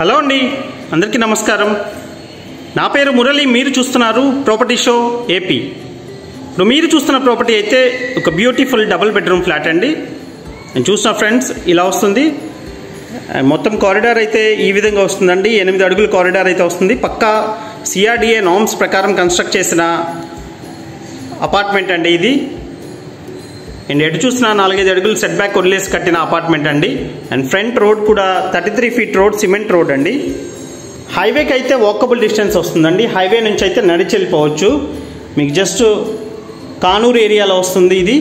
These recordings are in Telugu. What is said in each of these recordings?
హలో అండి, అందరికీ నమస్కారం. నా పేరు మురళి. మీరు చూస్తున్నారు ప్రాపర్టీ షో ఏపీ. ఇప్పుడు మీరు చూస్తున్న ప్రాపర్టీ అయితే ఒక బ్యూటిఫుల్ డబుల్ బెడ్రూమ్ ఫ్లాట్ అండి. నేను చూసిన ఫ్రెండ్స్ ఇలా వస్తుంది. మొత్తం కారిడార్ అయితే ఈ విధంగా వస్తుందండి. 8 అడుగుల కారిడార్ అయితే వస్తుంది. పక్కా సిఆర్డిఏ నార్మ్స్ ప్రకారం కన్స్ట్రక్ట్ చేసిన అపార్ట్మెంట్ అండి ఇది. అండ్ ఎటు చూసినా 4-5 అడుగులు సెట్ బ్యాక్ వదిలేసి కట్టిన అపార్ట్మెంట్ అండి. అండ్ ఫ్రంట్ రోడ్ కూడా 33 ఫీట్ రోడ్, సిమెంట్ రోడ్ అండి. హైవేకి అయితే వాకబుల్ డిస్టెన్స్ వస్తుందండి. హైవే నుంచి అయితే నడిచి వెళ్ళిపోవచ్చు. మీకు జస్ట్ కానూరు ఏరియాలో వస్తుంది ఇది.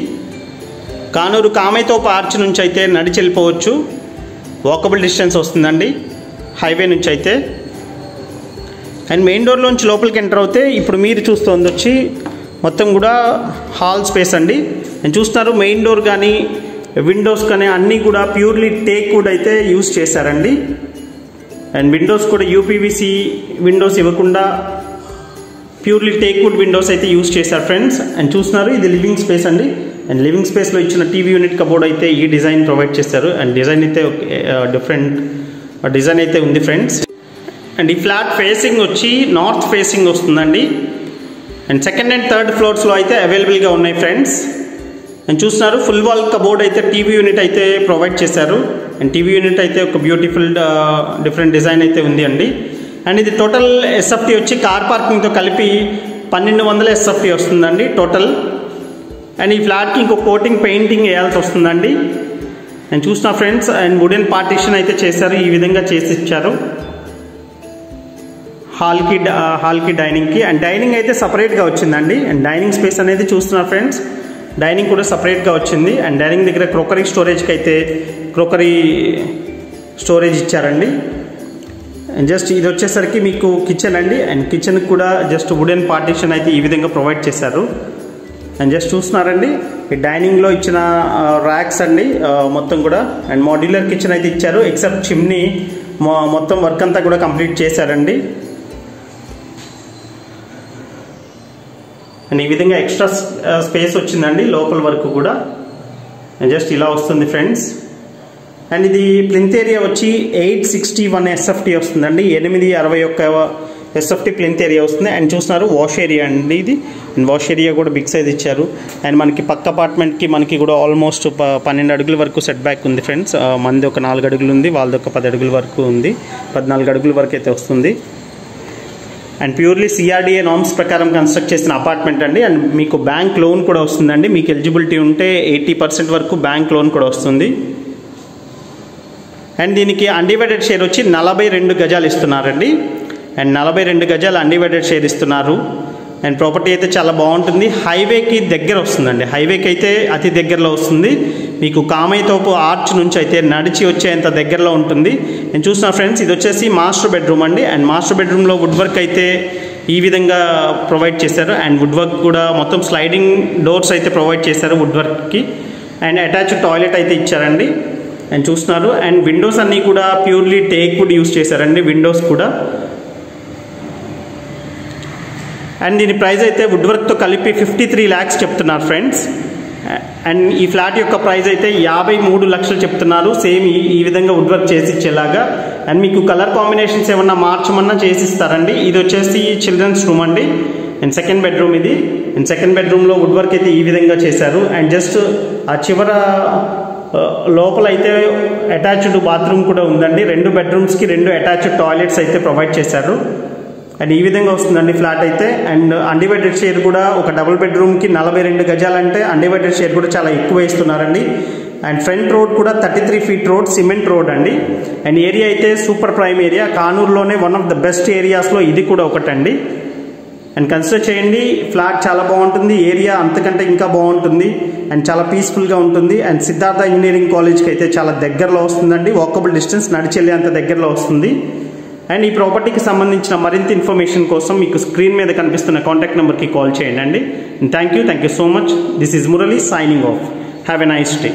కానూరు కామైతోపు ఆర్చ్ నుంచి అయితే నడిచి వెళ్ళిపోవచ్చు. వాకబుల్ డిస్టెన్స్ వస్తుందండి హైవే నుంచి అయితే. అండ్ మెయిన్ డోర్లోంచి లోపలికి ఎంటర్ అవుతే ఇప్పుడు మీరు చూస్తుంది వచ్చి మొత్తం కూడా హాల్ స్పేస్ అండి. నేను చూస్తున్నారు మెయిన్ డోర్ కానీ విండోస్ కానీ అన్నీ కూడా ప్యూర్లీ టేక్ వుడ్ అయితే యూజ్ చేశారండి. అండ్ విండోస్ కూడా యూపీవీసీ విండోస్ ఇవ్వకుండా ప్యూర్లీ టేక్ వుడ్ విండోస్ అయితే యూజ్ చేశారు ఫ్రెండ్స్. అండ్ చూస్తున్నారు ఇది లివింగ్ స్పేస్ అండి. అండ్ లివింగ్ స్పేస్లో ఇచ్చిన టీవీ యూనిట్ కబోర్డ్ అయితే ఈ డిజైన్ ప్రొవైడ్ చేస్తారు. అండ్ డిజైన్ అయితే డిఫరెంట్ డిజైన్ అయితే ఉంది ఫ్రెండ్స్. అండ్ ఈ ఫ్లాట్ ఫేసింగ్ వచ్చి నార్త్ ఫేసింగ్ వస్తుందండి. అండ్ సెకండ్ అండ్ థర్డ్ ఫ్లోర్స్లో అయితే అవైలబుల్గా ఉన్నాయి ఫ్రెండ్స్. అండ్ చూస్తున్నారు ఫుల్ వాల్ కబోర్డ్ అయితే టీవీ యూనిట్ అయితే ప్రొవైడ్ చేశారు. అండ్ టీవీ యూనిట్ అయితే ఒక బ్యూటిఫుల్ డిఫరెంట్ డిజైన్ అయితే ఉంది అండి. అండ్ ఇది టోటల్ ఎస్ఎఫ్టీ వచ్చి కార్ పార్కింగ్తో కలిపి 1200 ఎస్ఎఫ్టీ వస్తుందండి టోటల్. అండ్ ఈ ఫ్లాట్కి ఇంకో కోటింగ్ పెయింటింగ్ వేయాల్సి వస్తుందండి. నేను చూసిన ఫ్రెండ్స్. అండ్ వుడెన్ పార్టీషన్ అయితే చేశారు. ఈ విధంగా చేసి ఇచ్చారు హాల్కి డైనింగ్కి. అండ్ డైనింగ్ అయితే సపరేట్గా వచ్చిందండి. అండ్ డైనింగ్ స్పేస్ అనేది చూస్తున్నారు ఫ్రెండ్స్. డైనింగ్ కూడా సపరేట్గా వచ్చింది. అండ్ డైనింగ్ దగ్గర క్రోకరీ స్టోరేజ్కి అయితే క్రోకరీ స్టోరేజ్ ఇచ్చారండి. అండ్ జస్ట్ ఇది వచ్చేసరికి మీకు కిచెన్ అండి. అండ్ కిచెన్కి కూడా జస్ట్ వుడెన్ పార్టీషన్ అయితే ఈ విధంగా ప్రొవైడ్ చేశారు. అండ్ జస్ట్ చూస్తున్నారండి ఈ డైనింగ్లో ఇచ్చిన ర్యాక్స్ అండి మొత్తం కూడా. అండ్ మాడ్యులర్ కిచెన్ అయితే ఇచ్చారు. ఎక్సెప్ట్ చిమ్నీ మొత్తం వర్క్ అంతా కూడా కంప్లీట్ చేశారండి. అండ్ ఈ విధంగా ఎక్స్ట్రా స్పేస్ వచ్చిందండి లోపల వరకు కూడా. జస్ట్ ఇలా వస్తుంది ఫ్రెండ్స్. అండ్ ఇది ప్లింత్ ఏరియా వచ్చి 861 ఎస్ఎఫ్టీ వస్తుందండి. 861 ఎస్ఎఫ్టీ ప్లింత్ ఏరియా వస్తుంది. అండ్ చూస్తున్నారు వాష్ ఏరియా అండి ఇది. అండ్ వాష్ ఏరియా కూడా బిగ్ సైజ్ ఇచ్చారు. అండ్ మనకి పక్క అపార్ట్మెంట్కి మనకి కూడా ఆల్మోస్ట్ 12 అడుగుల వరకు సెట్ బ్యాక్ ఉంది ఫ్రెండ్స్. మనది ఒక 4 అడుగులు ఉంది, వాళ్ళది ఒక 10 అడుగుల వరకు ఉంది. 14 అడుగుల వరకు అయితే వస్తుంది. అండ్ ప్యూర్లీ సిఆర్డిఏ నార్మ్స్ ప్రకారం కన్స్ట్రక్ట్ చేసిన అపార్ట్మెంట్ అండి. అండ్ మీకు బ్యాంక్ లోన్ కూడా వస్తుందండి. మీకు ఎలిజిబిలిటీ ఉంటే 80% వరకు బ్యాంక్ లోన్ కూడా వస్తుంది. అండ్ దీనికి అన్డివైడెడ్ షేర్ వచ్చి 42 గజాలు ఇస్తున్నారండి. అండ్ 42 గజాలు అన్డివైడెడ్ షేర్ ఇస్తున్నారు. అండ్ ప్రాపర్టీ అయితే చాలా బాగుంటుంది. హైవేకి దగ్గర వస్తుందండి. హైవేకి అయితే అతి దగ్గరలో వస్తుంది. మీకు కామైతోపు ఆర్చ్ నుంచి అయితే నడిచి వచ్చేంత దగ్గరలో ఉంటుంది. నేను చూసిన ఫ్రెండ్స్ ఇది వచ్చేసి మాస్టర్ బెడ్రూమ్ అండి. అండ్ మాస్టర్ బెడ్రూమ్లో వుడ్ వర్క్ అయితే ఈ విధంగా ప్రొవైడ్ చేశారు. అండ్ వుడ్ వర్క్ కూడా మొత్తం స్లైడింగ్ డోర్స్ అయితే ప్రొవైడ్ చేశారు వుడ్ వర్క్కి. అండ్ అటాచ్డ్ టాయిలెట్ అయితే ఇచ్చారండి. అండ్ చూస్తున్నారు. అండ్ విండోస్ అన్నీ కూడా ప్యూర్లీ టేక్ వుడ్ యూజ్ చేశారండి విండోస్ కూడా. అండ్ దీని ప్రైస్ అయితే వుడ్ వర్క్తో కలిపి 53 lakhs చెప్తున్నారు ఫ్రెండ్స్. అండ్ ఈ ఫ్లాట్ యొక్క ప్రైస్ అయితే 53 లక్షలు చెప్తున్నారు. సేమ్ ఈ విధంగా వుడ్ వర్క్ చేసి ఇచ్చేలాగా. అండ్ మీకు కలర్ కాంబినేషన్స్ ఏమన్నా మార్చమన్నా చేసిస్తారండి. ఇది వచ్చేసి చిల్డ్రన్స్ రూమ్ అండి. అండ్ సెకండ్ బెడ్రూమ్ ఇది. అండ్ సెకండ్ బెడ్రూమ్లో వుడ్ వర్క్ అయితే ఈ విధంగా చేశారు. అండ్ జస్ట్ ఆ చివర లోపల అయితే అటాచ్డ్ బాత్రూమ్ కూడా ఉందండి. 2 బెడ్రూమ్స్కి 2 అటాచ్డ్ టాయిలెట్స్ అయితే ప్రొవైడ్ చేశారు. అండ్ ఈ విధంగా వస్తుందండి ఫ్లాట్ అయితే. అండ్ అన్డివైడెడ్ షేర్ కూడా ఒక డబుల్ బెడ్రూమ్కి 42 గజాలంటే అన్డివైడెడ్ షేర్ కూడా చాలా ఎక్కువ ఇస్తున్నారండి. అండ్ ఫ్రంట్ రోడ్ కూడా 33 ఫీట్ రోడ్, సిమెంట్ రోడ్ అండి. అండ్ ఏరియా అయితే సూపర్ ప్రైమ్ ఏరియా. కానూరులోనే వన్ ఆఫ్ ద బెస్ట్ ఏరియాస్లో ఇది కూడా ఒకటండి. అండ్ కన్సిడర్ చేయండి. ఫ్లాట్ చాలా బాగుంటుంది. ఏరియా అంతకంటే ఇంకా బాగుంటుంది. అండ్ చాలా పీస్ఫుల్గా ఉంటుంది. అండ్ సిద్ధార్థ ఇంజనీరింగ్ కాలేజ్కి అయితే చాలా దగ్గరలో వస్తుందండి. వాకబుల్ డిస్టెన్స్ నడిచెళ్ళే అంత దగ్గరలో వస్తుంది. అండ్ ఈ ప్రాపర్టీకి సంబంధించిన మరింత ఇన్ఫర్మేషన్ కోసం మీకు స్క్రీన్ మీద కనిపిస్తున్న కాంటాక్ట్ నెంబర్కి కాల్ చేయండి అండి. Thank you so much. This is Murali signing off. Have a nice day.